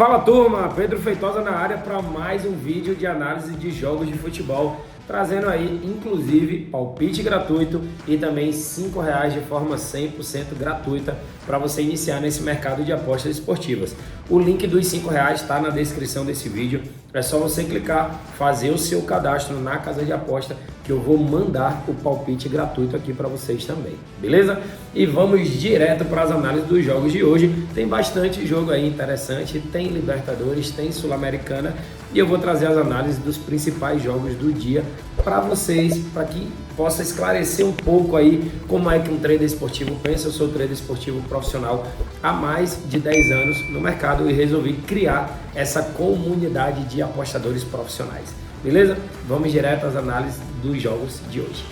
Fala turma, Pedro Feitosa na área para mais um vídeo de análise de jogos de futebol, trazendo aí inclusive palpite gratuito e também R$5 de forma 100% gratuita para você iniciar nesse mercado de apostas esportivas. O link dos R$5 está na descrição desse vídeo, é só você clicar, fazer o seu cadastro na casa de aposta que eu vou mandar o palpite gratuito aqui para vocês também, beleza? E vamos direto para as análises dos jogos de hoje. Tem bastante jogo aí interessante, tem Libertadores, tem Sul-Americana e eu vou trazer as análises dos principais jogos do dia para vocês, para que possa esclarecer um pouco aí como é que um trader esportivo pensa. Eu sou trader esportivo profissional há mais de 10 anos no mercado e resolvi criar essa comunidade de apostadores profissionais. Beleza? Vamos direto às análises dos jogos de hoje.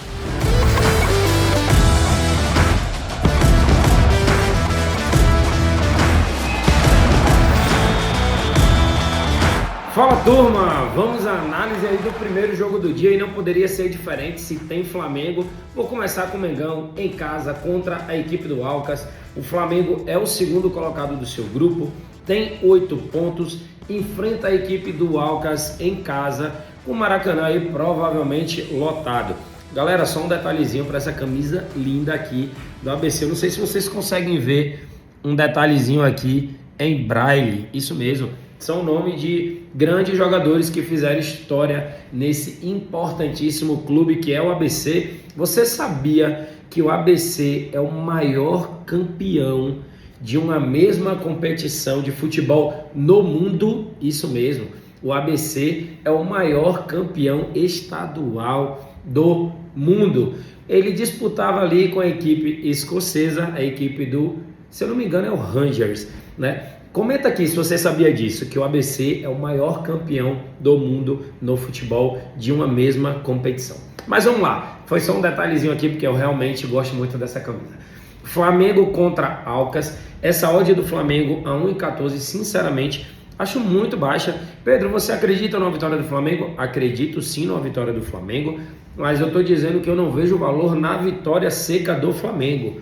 Fala turma, vamos à análise aí do primeiro jogo do dia e não poderia ser diferente se tem Flamengo. Vou começar com o Mengão em casa contra a equipe do Alcas. O Flamengo é o segundo colocado do seu grupo, tem 8 pontos, enfrenta a equipe do Alcas em casa, com o Maracanã aí provavelmente lotado. Galera, só um detalhezinho para essa camisa linda aqui do ABC. Eu não sei se vocês conseguem ver um detalhezinho aqui em braille, isso mesmo. São nomes de grandes jogadores que fizeram história nesse importantíssimo clube que é o ABC. Você sabia que o ABC é o maior campeão de uma mesma competição de futebol no mundo? Isso mesmo, o ABC é o maior campeão estadual do mundo. Ele disputava ali com a equipe escocesa, a equipe do, se eu não me engano, é o Rangers, né? Comenta aqui se você sabia disso, que o ABC é o maior campeão do mundo no futebol de uma mesma competição. Mas vamos lá, foi só um detalhezinho aqui porque eu realmente gosto muito dessa camisa. Flamengo contra Alcas, essa odd do Flamengo a 1,14, sinceramente, acho muito baixa. Pedro, você acredita na vitória do Flamengo? Acredito sim na vitória do Flamengo, mas eu estou dizendo que eu não vejo valor na vitória seca do Flamengo.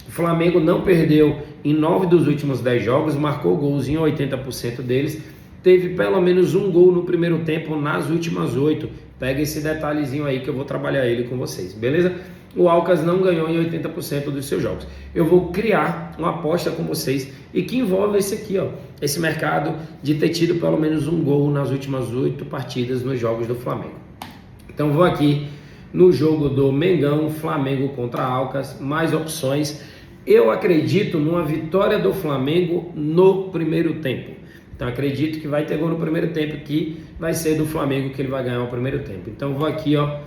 O Flamengo não perdeu em 9 dos últimos 10 jogos, marcou gols em 80% deles, teve pelo menos um gol no primeiro tempo nas últimas 8. Pega esse detalhezinho aí que eu vou trabalhar ele com vocês, beleza? O Alcas não ganhou em 80% dos seus jogos. Eu vou criar uma aposta com vocês e que envolve esse aqui, ó, esse mercado de ter tido pelo menos um gol nas últimas 8 partidas nos jogos do Flamengo. Então vou aqui no jogo do Mengão, Flamengo contra Alcas, mais opções. Eu acredito numa vitória do Flamengo no primeiro tempo. Então acredito que vai ter gol no primeiro tempo, que vai ser do Flamengo que ele vai ganhar o primeiro tempo. Então vou aqui, ó,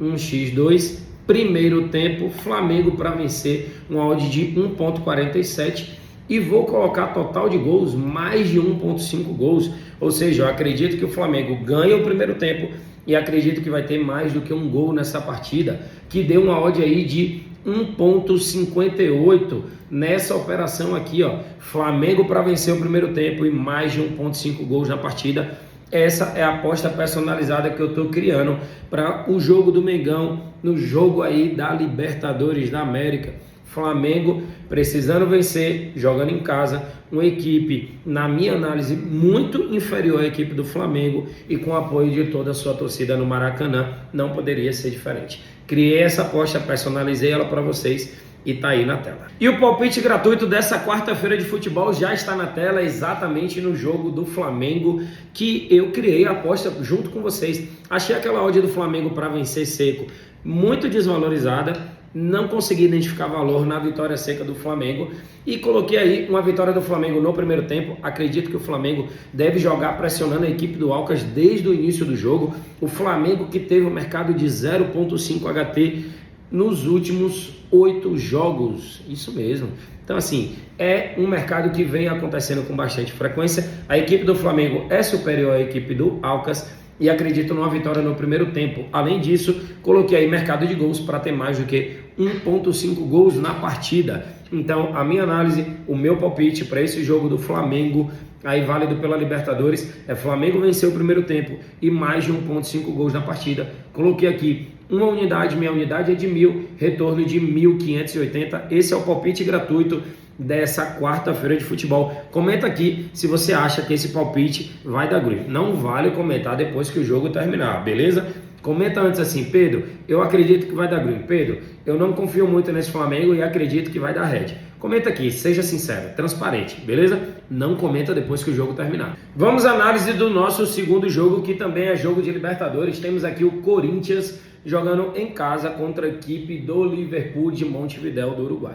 1x2, primeiro tempo, Flamengo para vencer, um odd de 1,47 e vou colocar total de gols, mais de 1,5 gols. Ou seja, eu acredito que o Flamengo ganha o primeiro tempo e acredito que vai ter mais do que um gol nessa partida, que deu uma odd aí de 1,58 nessa operação aqui, ó, Flamengo para vencer o primeiro tempo e mais de 1,5 gols na partida. Essa é a aposta personalizada que eu estou criando para o jogo do Mengão, no jogo aí da Libertadores da América. Flamengo precisando vencer, jogando em casa, uma equipe, na minha análise, muito inferior à equipe do Flamengo e com o apoio de toda a sua torcida no Maracanã, não poderia ser diferente. Criei essa aposta, personalizei ela para vocês e tá aí na tela. E o palpite gratuito dessa quarta-feira de futebol já está na tela, exatamente no jogo do Flamengo, que eu criei a aposta junto com vocês. Achei aquela odd do Flamengo para vencer seco muito desvalorizada, não consegui identificar valor na vitória seca do Flamengo e coloquei aí uma vitória do Flamengo no primeiro tempo. Acredito que o Flamengo deve jogar pressionando a equipe do Alcas desde o início do jogo. O Flamengo que teve um mercado de 0,5 HT nos últimos 8 jogos, isso mesmo. Então assim, é um mercado que vem acontecendo com bastante frequência. A equipe do Flamengo é superior à equipe do Alcas e acredito numa vitória no primeiro tempo. Além disso, coloquei aí mercado de gols para ter mais do que 1,5 gols na partida. Então, a minha análise, o meu palpite para esse jogo do Flamengo, aí válido pela Libertadores, é Flamengo vencer o primeiro tempo e mais de 1,5 gols na partida. Coloquei aqui uma unidade, minha unidade é de 1.000, retorno de 1.580. Esse é o palpite gratuito dessa quarta-feira de futebol. Comenta aqui se você acha que esse palpite vai dar green. Não vale comentar depois que o jogo terminar, beleza? Comenta antes assim: Pedro, eu acredito que vai dar green. Pedro, eu não confio muito nesse Flamengo e acredito que vai dar red. Comenta aqui, seja sincero, transparente, beleza? Não comenta depois que o jogo terminar. Vamos à análise do nosso segundo jogo, que também é jogo de Libertadores. Temos aqui o Corinthians jogando em casa contra a equipe do Liverpool de Montevidéu, do Uruguai.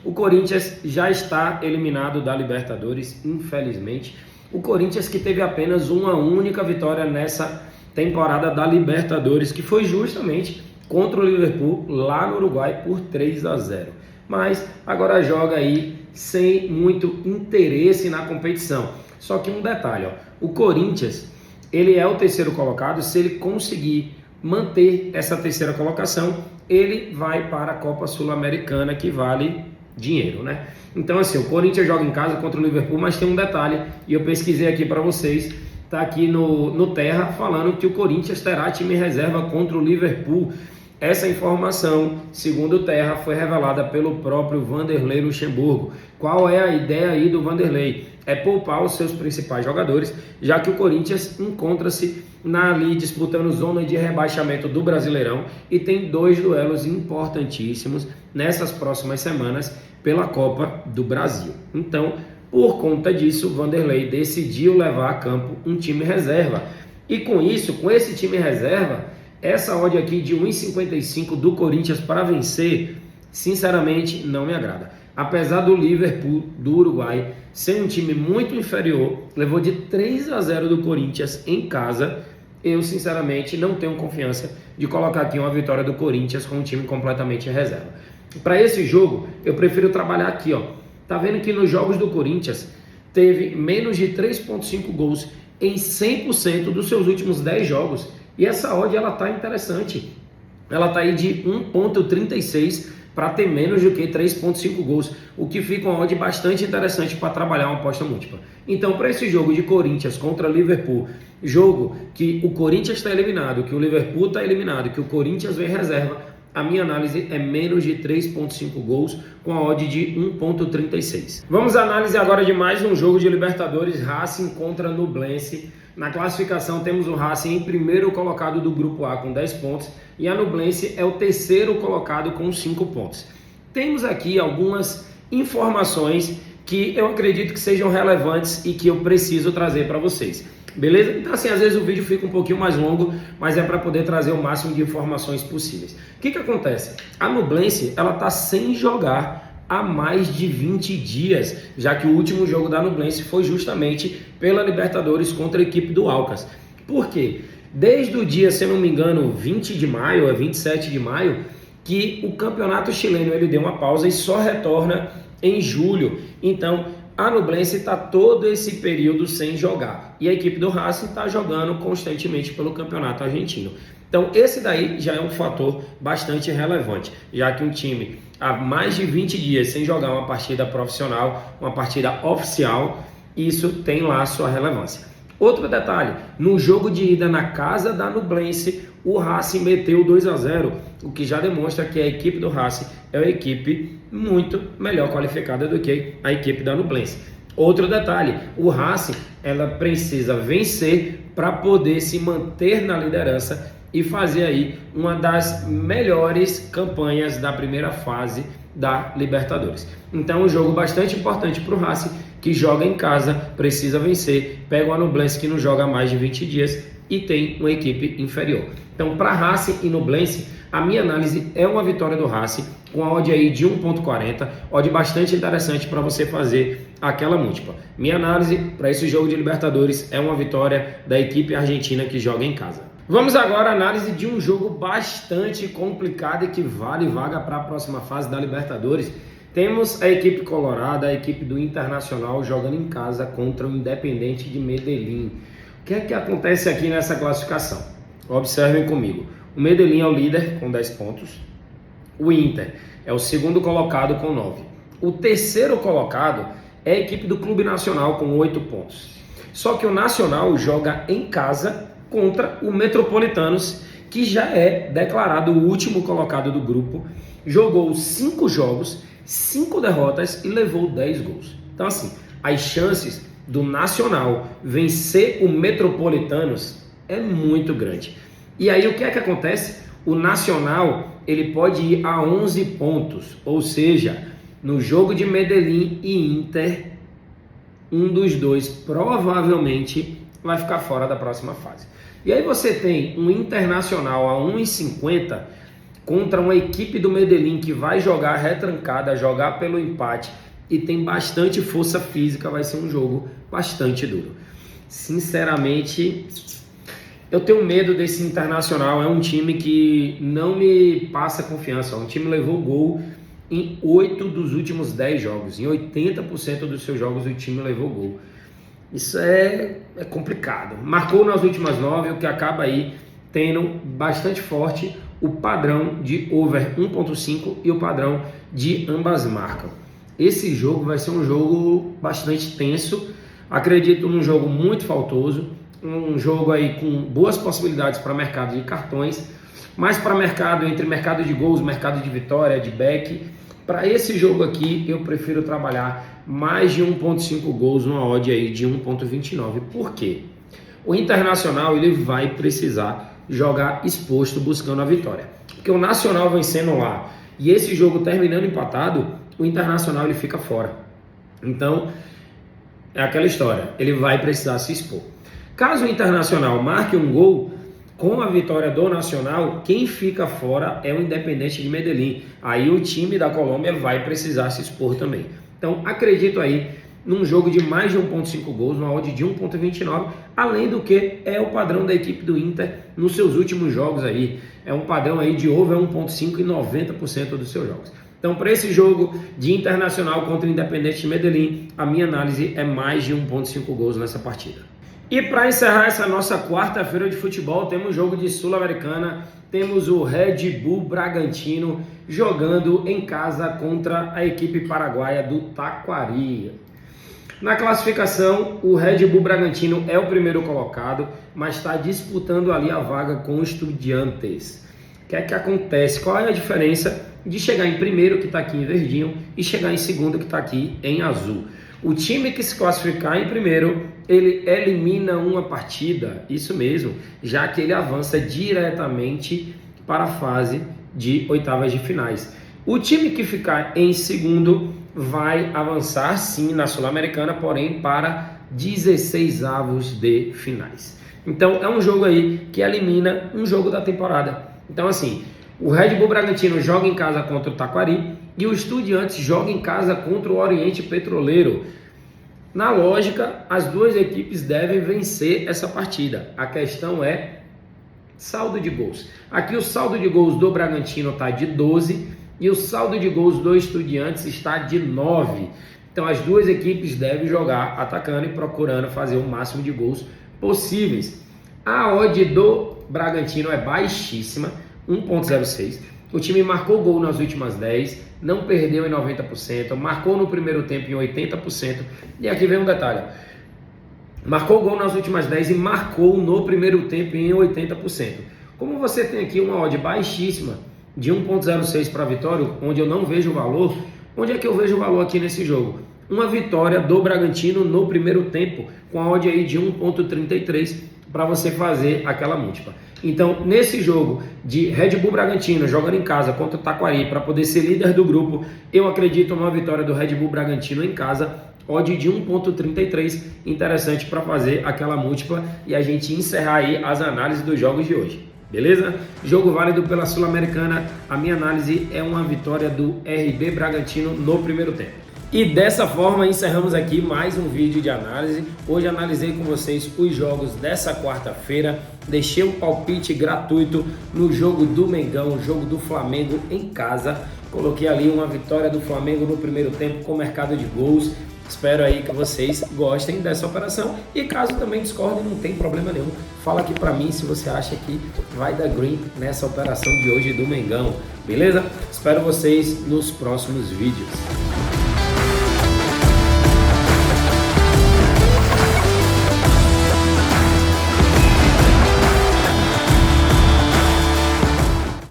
O Corinthians já está eliminado da Libertadores, infelizmente. O Corinthians que teve apenas uma única vitória nessa temporada da Libertadores, que foi justamente contra o Liverpool lá no Uruguai por 3-0. Mas agora joga aí sem muito interesse na competição. Só que um detalhe, ó, o Corinthians, ele é o terceiro colocado. Se ele conseguir manter essa terceira colocação, ele vai para a Copa Sul-Americana, que vale dinheiro, né? Então assim, o Corinthians joga em casa contra o Liverpool, mas tem um detalhe, e eu pesquisei aqui para vocês, tá aqui no Terra, falando que o Corinthians terá time reserva contra o Liverpool. Essa informação, segundo o Terra, foi revelada pelo próprio Vanderlei Luxemburgo. Qual é a ideia aí do Vanderlei? É poupar os seus principais jogadores, já que o Corinthians encontra-se ali disputando zona de rebaixamento do Brasileirão e tem 2 duelos importantíssimos nessas próximas semanas pela Copa do Brasil. Então, por conta disso, o Vanderlei decidiu levar a campo um time reserva. E com isso, com esse time reserva, essa odd aqui de 1,55 do Corinthians para vencer, sinceramente, não me agrada. Apesar do Liverpool do Uruguai ser um time muito inferior, levou de 3-0 do Corinthians em casa, eu sinceramente não tenho confiança de colocar aqui uma vitória do Corinthians com um time completamente em reserva. Para esse jogo, eu prefiro trabalhar aqui, ó. Tá vendo que nos jogos do Corinthians teve menos de 3,5 gols em 100% dos seus últimos 10 jogos. E essa odd, ela tá interessante. Ela tá aí de 1,36 para ter menos do que 3,5 gols, o que fica uma odd bastante interessante para trabalhar uma aposta múltipla. Então, para esse jogo de Corinthians contra Liverpool, jogo que o Corinthians está eliminado, que o Liverpool está eliminado, que o Corinthians vem reserva, a minha análise é menos de 3,5 gols com a odd de 1,36. Vamos à análise agora de mais um jogo de Libertadores, Racing contra Nublense. Na classificação temos o Racing em primeiro colocado do grupo A com 10 pontos e a Nublense é o terceiro colocado com 5 pontos. Temos aqui algumas informações que eu acredito que sejam relevantes e que eu preciso trazer para vocês. Beleza? Então assim, às vezes o vídeo fica um pouquinho mais longo, mas é para poder trazer o máximo de informações possíveis. O que acontece? A Nublense, ela está sem jogar há mais de 20 dias, já que o último jogo da Nublense foi justamente pela Libertadores contra a equipe do Alcas. Por quê? Desde o dia, se eu não me engano, 20 de maio, é 27 de maio, que o campeonato chileno ele deu uma pausa e só retorna em julho. Então, a Nublense está todo esse período sem jogar. E a equipe do Racing está jogando constantemente pelo campeonato argentino. Então, esse daí já é um fator bastante relevante, já que um time há mais de 20 dias sem jogar uma partida profissional, uma partida oficial, isso tem lá a sua relevância. Outro detalhe, no jogo de ida na casa da Nublense, o Racing meteu 2-0, o que já demonstra que a equipe do Racing é uma equipe muito melhor qualificada do que a equipe da Nublense. Outro detalhe, o Racing ela precisa vencer para poder se manter na liderança e fazer aí uma das melhores campanhas da primeira fase da Libertadores. Então, um jogo bastante importante para o Racing, que joga em casa, precisa vencer, pega o Nublense que não joga há mais de 20 dias e tem uma equipe inferior. Então, para Racing e Nublense, a minha análise é uma vitória do Racing, com a odd aí de 1,40, odd bastante interessante para você fazer aquela múltipla. Minha análise para esse jogo de Libertadores é uma vitória da equipe argentina que joga em casa. Vamos agora à análise de um jogo bastante complicado e que vale vaga para a próxima fase da Libertadores. Temos a equipe colorada, a equipe do Internacional jogando em casa contra o Independente de Medellín. O que é que acontece aqui nessa classificação? Observem comigo. O Medellín é o líder com 10 pontos. O Inter é o segundo colocado com 9. O terceiro colocado é a equipe do Clube Nacional com 8 pontos. Só que o Nacional joga em casa contra o Metropolitanos, que já é declarado o último colocado do grupo. Jogou 5 jogos, 5 derrotas e levou 10 gols. Então assim, as chances do Nacional vencer o Metropolitanos é muito grande. E aí o que é que acontece? O Nacional ele pode ir a 11 pontos, ou seja, no jogo de Medellín e Inter, um dos dois provavelmente vai ficar fora da próxima fase. E aí você tem um Internacional a 1,50 contra uma equipe do Medellín que vai jogar retrancada, jogar pelo empate e tem bastante força física, vai ser um jogo bastante duro. Sinceramente, eu tenho medo desse Internacional, é um time que não me passa confiança, um time levou gol em 8 dos últimos 10 jogos, em 80% dos seus jogos o time levou gol. Isso é complicado. Marcou nas últimas 9, o que acaba aí tendo bastante forte o padrão de over 1.5 e o padrão de ambas marcam. Esse jogo vai ser um jogo bastante tenso, acredito num jogo muito faltoso, um jogo aí com boas possibilidades para mercado de cartões, mas para mercado, entre mercado de gols, mercado de vitória, de back, para esse jogo aqui eu prefiro trabalhar mais de 1.5 gols, uma odd aí de 1.29. Por quê? O Internacional ele vai precisar jogar exposto buscando a vitória, porque o Nacional vencendo lá e esse jogo terminando empatado, o Internacional ele fica fora. Então é aquela história, ele vai precisar se expor. Caso o Internacional marque um gol, com a vitória do Nacional, quem fica fora é o Independiente de Medellín. Aí o time da Colômbia vai precisar se expor também. Então acredito aí num jogo de mais de 1.5 gols, uma odd de 1.29, além do que é o padrão da equipe do Inter nos seus últimos jogos aí. É um padrão aí de over 1.5 e 90% dos seus jogos. Então para esse jogo de Internacional contra o Independiente de Medellín, a minha análise é mais de 1.5 gols nessa partida. E para encerrar essa nossa quarta-feira de futebol, temos jogo de Sul-Americana, temos o Red Bull Bragantino jogando em casa contra a equipe paraguaia do Taquari. Na classificação, o Red Bull Bragantino é o primeiro colocado, mas está disputando ali a vaga com o Estudiantes. O que é que acontece? Qual é a diferença de chegar em primeiro, que está aqui em verdinho, e chegar em segundo, que está aqui em azul? O time que se classificar em primeiro, ele elimina uma partida, isso mesmo, já que ele avança diretamente para a fase de oitavas de finais. O time que ficar em segundo vai avançar sim na Sul-Americana, porém para 16avos de finais. Então é um jogo aí que elimina um jogo da temporada. Então assim, o Red Bull Bragantino joga em casa contra o Taquari e o Estudiantes joga em casa contra o Oriente Petroleiro. Na lógica, as duas equipes devem vencer essa partida. A questão é saldo de gols. Aqui o saldo de gols do Bragantino está de 12 e o saldo de gols do Estudiantes está de 9. Então as duas equipes devem jogar atacando e procurando fazer o máximo de gols possíveis. A odd do Bragantino é baixíssima, 1.06. O time marcou gol nas últimas 10, não perdeu em 90%, marcou no primeiro tempo em 80%. E aqui vem um detalhe. Marcou gol nas últimas 10 e marcou no primeiro tempo em 80%. Como você tem aqui uma odd baixíssima de 1.06 para a vitória, onde eu não vejo o valor, onde é que eu vejo o valor aqui nesse jogo? Uma vitória do Bragantino no primeiro tempo, com a odd aí de 1.33 para você fazer aquela múltipla. Então, nesse jogo de Red Bull Bragantino jogando em casa contra o Taquari para poder ser líder do grupo, eu acredito numa vitória do Red Bull Bragantino em casa, odd de 1.33, interessante para fazer aquela múltipla e a gente encerrar aí as análises dos jogos de hoje. Beleza? Jogo válido pela Sul-Americana, a minha análise é uma vitória do RB Bragantino no primeiro tempo. E dessa forma encerramos aqui mais um vídeo de análise. Hoje analisei com vocês os jogos dessa quarta-feira. Deixei um palpite gratuito no jogo do Mengão, jogo do Flamengo em casa. Coloquei ali uma vitória do Flamengo no primeiro tempo com mercado de gols. Espero aí que vocês gostem dessa operação. E caso também discordem, não tem problema nenhum. Fala aqui pra mim se você acha que vai dar green nessa operação de hoje do Mengão. Beleza? Espero vocês nos próximos vídeos.